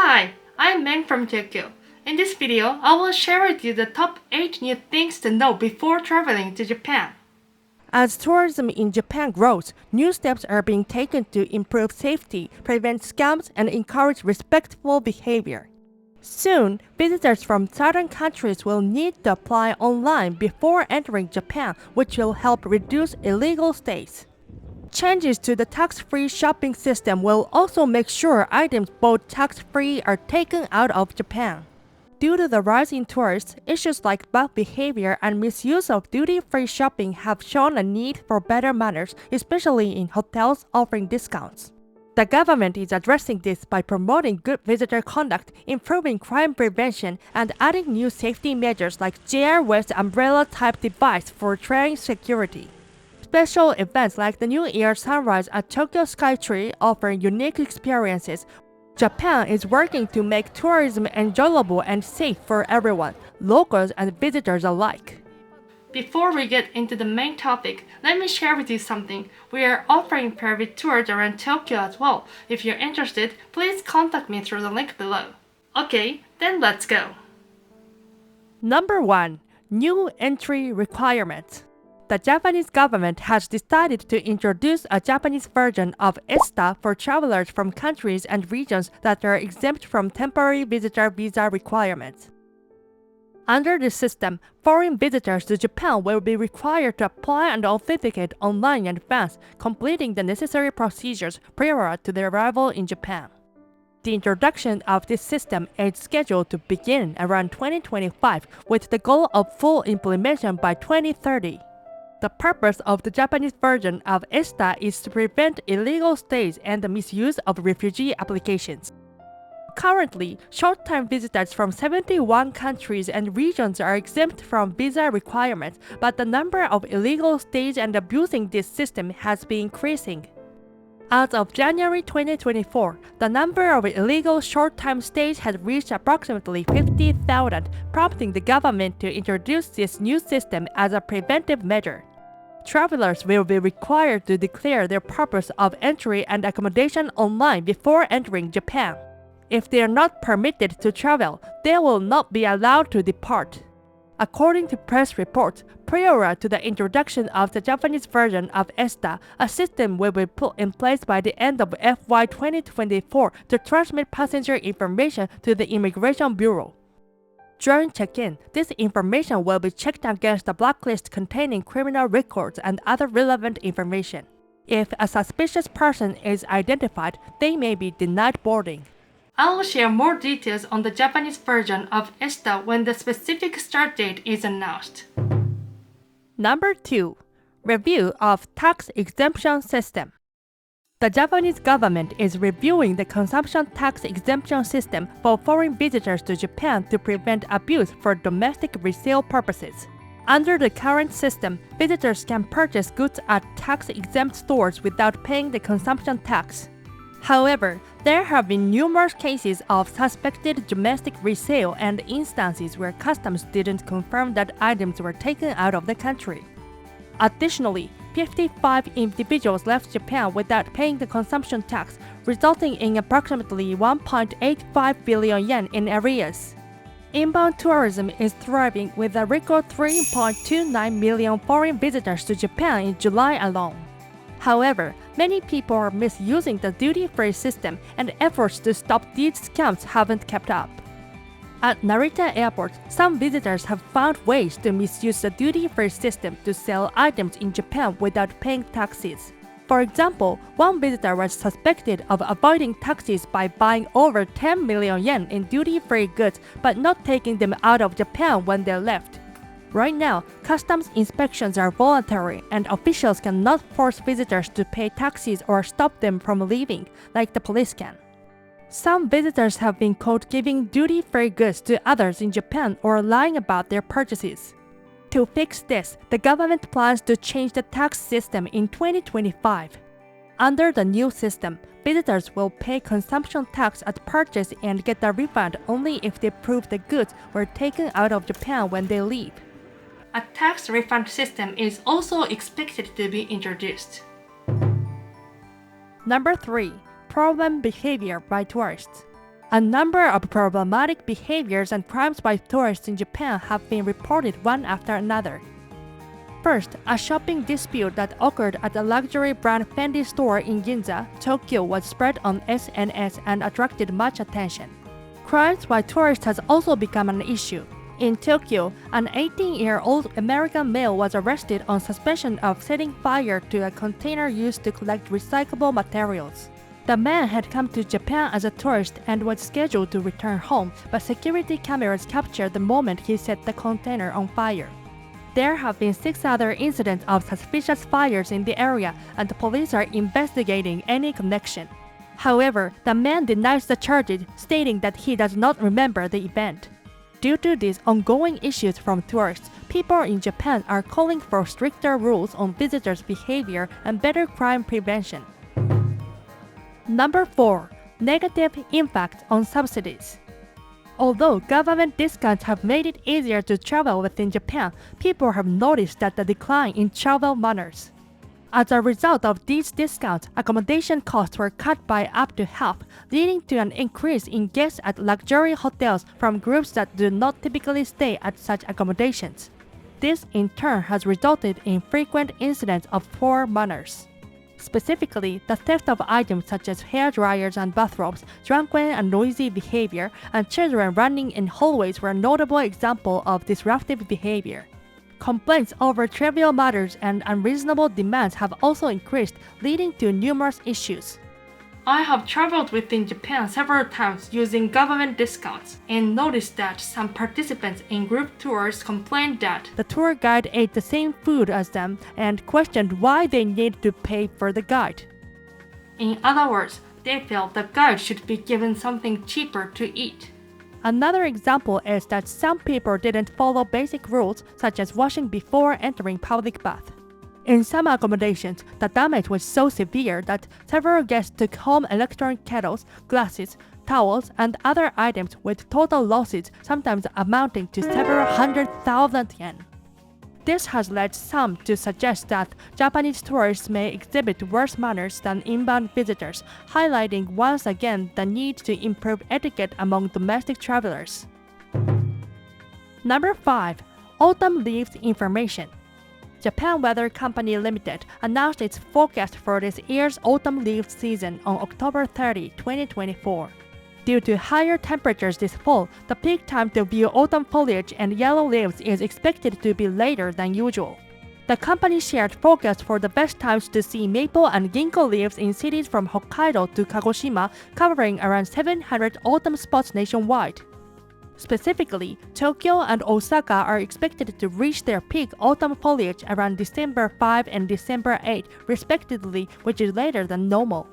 Hi, I'm Meng from Tokyo. In this video, I will share with you the top 8 new things to know before traveling to Japan. As tourism in Japan grows, new steps are being taken to improve safety, prevent scams, and encourage respectful behavior. Soon, visitors from southern countries will need to apply online before entering Japan, which will help reduce illegal stays. Changes to the tax-free shopping system will also make sure items bought tax-free are taken out of Japan. Due to the rise in tourists, issues like bad behavior and misuse of duty-free shopping have shown a need for better manners, especially in hotels offering discounts. The government is addressing this by promoting good visitor conduct, improving crime prevention, and adding new safety measures like JR West umbrella-type device for train security. Special events like the New Year sunrise at Tokyo Skytree offer unique experiences. Japan is working to make tourism enjoyable and safe for everyone, locals and visitors alike. Before we get into the main topic, let me share with you something. We are offering private tours around Tokyo as well. If you're interested, please contact me through the link below. Okay, then let's go. Number 1. New entry requirements. The Japanese government has decided to introduce a Japanese version of ESTA for travelers from countries and regions that are exempt from temporary visitor visa requirements. Under this system, foreign visitors to Japan will be required to apply and authenticate online in advance, completing the necessary procedures prior to their arrival in Japan. The introduction of this system is scheduled to begin around 2025, with the goal of full implementation by 2030. The purpose of the Japanese version of ESTA is to prevent illegal stays and the misuse of refugee applications. Currently, short-term visitors from 71 countries and regions are exempt from visa requirements, but the number of illegal stays and abusing this system has been increasing. As of January 2024, the number of illegal short-term stays has reached approximately 50,000, prompting the government to introduce this new system as a preventive measure. Travelers will be required to declare their purpose of entry and accommodation online before entering Japan. If they are not permitted to travel, they will not be allowed to depart. According to press reports, prior to the introduction of the Japanese version of ESTA, a system will be put in place by the end of FY 2024 to transmit passenger information to the Immigration Bureau. During check-in, this information will be checked against a blacklist containing criminal records and other relevant information. If a suspicious person is identified, they may be denied boarding. I will share more details on the Japanese version of ESTA when the specific start date is announced. Number 2. Review of tax exemption system. The Japanese government is reviewing the consumption tax exemption system for foreign visitors to Japan to prevent abuse for domestic resale purposes. Under the current system, visitors can purchase goods at tax-exempt stores without paying the consumption tax. However, there have been numerous cases of suspected domestic resale and instances where customs didn't confirm that items were taken out of the country. Additionally, 55 individuals left Japan without paying the consumption tax, resulting in approximately 1.85 billion yen in arrears. Inbound tourism is thriving with a record 3.29 million foreign visitors to Japan in July alone. However, many people are misusing the duty-free system, and efforts to stop these scams haven't kept up. At Narita Airport, some visitors have found ways to misuse the duty-free system to sell items in Japan without paying taxes. For example, one visitor was suspected of avoiding taxes by buying over 10 million yen in duty-free goods but not taking them out of Japan when they left. Right now, customs inspections are voluntary and officials cannot force visitors to pay taxes or stop them from leaving, like the police can. Some visitors have been caught giving duty-free goods to others in Japan or lying about their purchases. To fix this, the government plans to change the tax system in 2025. Under the new system, visitors will pay consumption tax at purchase and get a refund only if they prove the goods were taken out of Japan when they leave. A tax refund system is also expected to be introduced. Number 3. Problem behavior by tourists. A number of problematic behaviors and crimes by tourists in Japan have been reported one after another. First, a shopping dispute that occurred at a luxury brand Fendi store in Ginza, Tokyo was spread on SNS and attracted much attention. Crimes by tourists has also become an issue. In Tokyo, an 18-year-old American male was arrested on suspicion of setting fire to a container used to collect recyclable materials. The man had come to Japan as a tourist and was scheduled to return home, but security cameras captured the moment he set the container on fire. There have been 6 other incidents of suspicious fires in the area, and the police are investigating any connection. However, the man denies the charges, stating that he does not remember the event. Due to these ongoing issues from tourists, people in Japan are calling for stricter rules on visitors' behavior and better crime prevention. Number 4. Negative impact on subsidies. Although government discounts have made it easier to travel within Japan, people have noticed that the decline in travel manners. As a result of these discounts, accommodation costs were cut by up to half, leading to an increase in guests at luxury hotels from groups that do not typically stay at such accommodations. This in turn has resulted in frequent incidents of poor manners. Specifically, the theft of items such as hair dryers and bathrobes, drunken and noisy behavior, and children running in hallways were a notable example of disruptive behavior. Complaints over trivial matters and unreasonable demands have also increased, leading to numerous issues. I have traveled within Japan several times using government discounts and noticed that some participants in group tours complained that the tour guide ate the same food as them and questioned why they need to pay for the guide. In other words, they felt the guide should be given something cheaper to eat. Another example is that some people didn't follow basic rules such as washing before entering public bath. In some accommodations, the damage was so severe that several guests took home electronic kettles, glasses, towels, and other items with total losses sometimes amounting to several 100,000 yen. This has led some to suggest that Japanese tourists may exhibit worse manners than inbound visitors, highlighting once again the need to improve etiquette among domestic travelers. Number 5. Autumn leaves information. Japan Weather Company Limited announced its forecast for this year's autumn leaf season on October 30, 2024. Due to higher temperatures this fall, the peak time to view autumn foliage and yellow leaves is expected to be later than usual. The company shared forecasts for the best times to see maple and ginkgo leaves in cities from Hokkaido to Kagoshima, covering around 700 autumn spots nationwide. Specifically, Tokyo and Osaka are expected to reach their peak autumn foliage around December 5 and December 8, respectively, which is later than normal.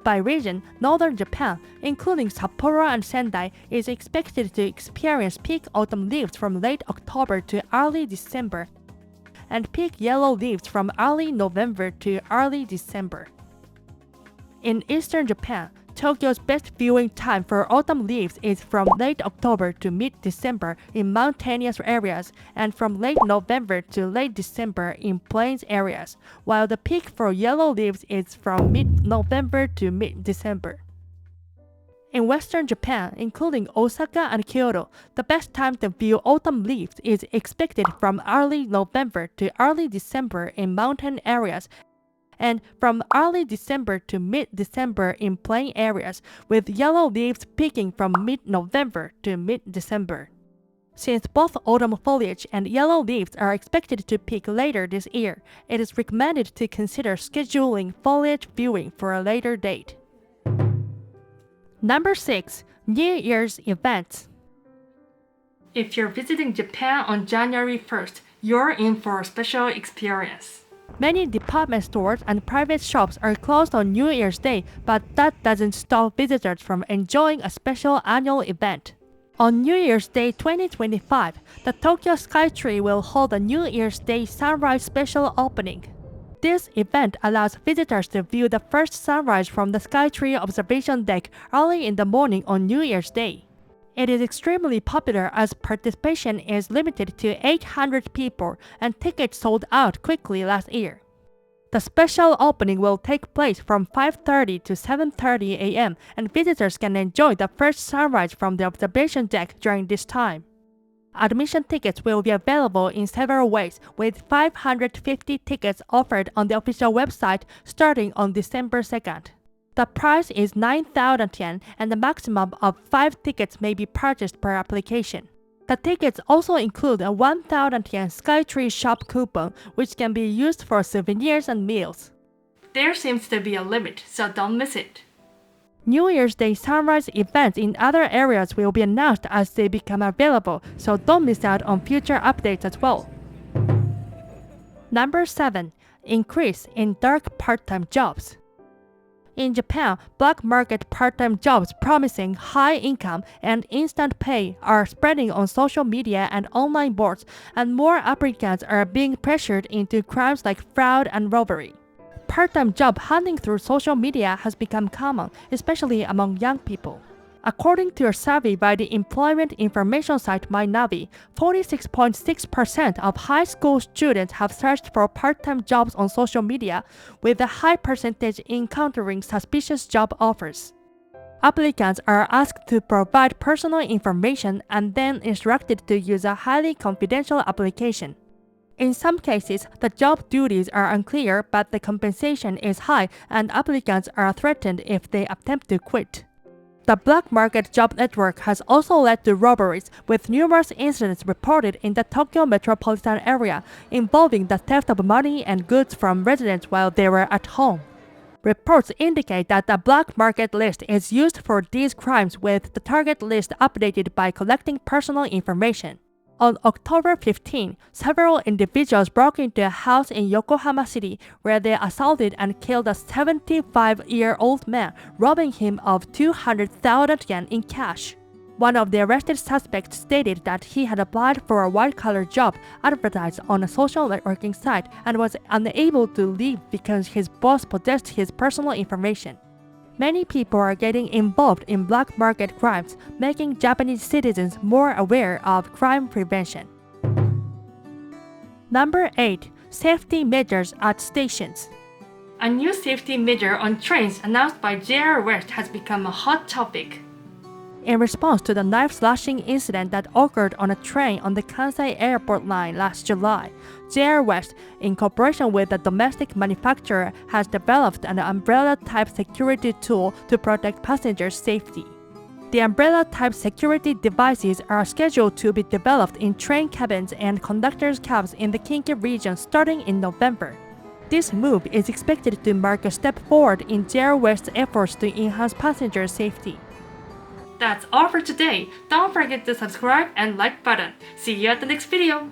By region, northern Japan, including Sapporo and Sendai, is expected to experience peak autumn leaves from late October to early December, and peak yellow leaves from early November to early December. In eastern Japan, Tokyo's best viewing time for autumn leaves is from late October to mid-December in mountainous areas and from late November to late December in plains areas, while the peak for yellow leaves is from mid-November to mid-December. In western Japan, including Osaka and Kyoto, the best time to view autumn leaves is expected from early November to early December in mountain areas and from early December to mid-December in plain areas, with yellow leaves peaking from mid-November to mid-December. Since both autumn foliage and yellow leaves are expected to peak later this year, it is recommended to consider scheduling foliage viewing for a later date. Number 6. New Year's events. If you're visiting Japan on January 1st, you're in for a special experience. Many department stores and private shops are closed on New Year's Day, but that doesn't stop visitors from enjoying a special annual event. On New Year's Day 2025, the Tokyo Skytree will hold a New Year's Day sunrise special opening. This event allows visitors to view the first sunrise from the Skytree observation deck early in the morning on New Year's Day. It is extremely popular as participation is limited to 800 people and tickets sold out quickly last year. The special opening will take place from 5:30 to 7:30 a.m. and visitors can enjoy the first sunrise from the observation deck during this time. Admission tickets will be available in several ways, with 550 tickets offered on the official website starting on December 2nd. The price is 9,000 yen and the maximum of 5 tickets may be purchased per application. The tickets also include a 1,000 yen Skytree shop coupon, which can be used for souvenirs and meals. There seems to be a limit, so don't miss it. New Year's Day sunrise events in other areas will be announced as they become available, so don't miss out on future updates as well. Number 7. Increase in dark part-time jobs. In Japan, black market part-time jobs promising high income and instant pay are spreading on social media and online boards, and more applicants are being pressured into crimes like fraud and robbery. Part-time job hunting through social media has become common, especially among young people. According to a survey by the employment information site MyNavi, 46.6% of high school students have searched for part-time jobs on social media, with a high percentage encountering suspicious job offers. Applicants are asked to provide personal information and then instructed to use a highly confidential application. In some cases, the job duties are unclear but the compensation is high and applicants are threatened if they attempt to quit. The black market job network has also led to robberies, with numerous incidents reported in the Tokyo metropolitan area involving the theft of money and goods from residents while they were at home. Reports indicate that the black market list is used for these crimes, with the target list updated by collecting personal information. On October 15, several individuals broke into a house in Yokohama City where they assaulted and killed a 75-year-old man, robbing him of 200,000 yen in cash. One of the arrested suspects stated that he had applied for a white-collar job advertised on a social networking site and was unable to leave because his boss possessed his personal information. Many people are getting involved in black market crimes, making Japanese citizens more aware of crime prevention. Number 8. Safety measures at stations. A new safety measure on trains announced by JR West has become a hot topic. In response to the knife-slashing incident that occurred on a train on the Kansai Airport line last July, JR West, in cooperation with a domestic manufacturer, has developed an umbrella-type security tool to protect passengers' safety. The umbrella-type security devices are scheduled to be developed in train cabins and conductors' cabs in the Kinki region starting in November. This move is expected to mark a step forward in JR West's efforts to enhance passenger safety. That's all for today. Don't forget to subscribe and like button. See you at the next video.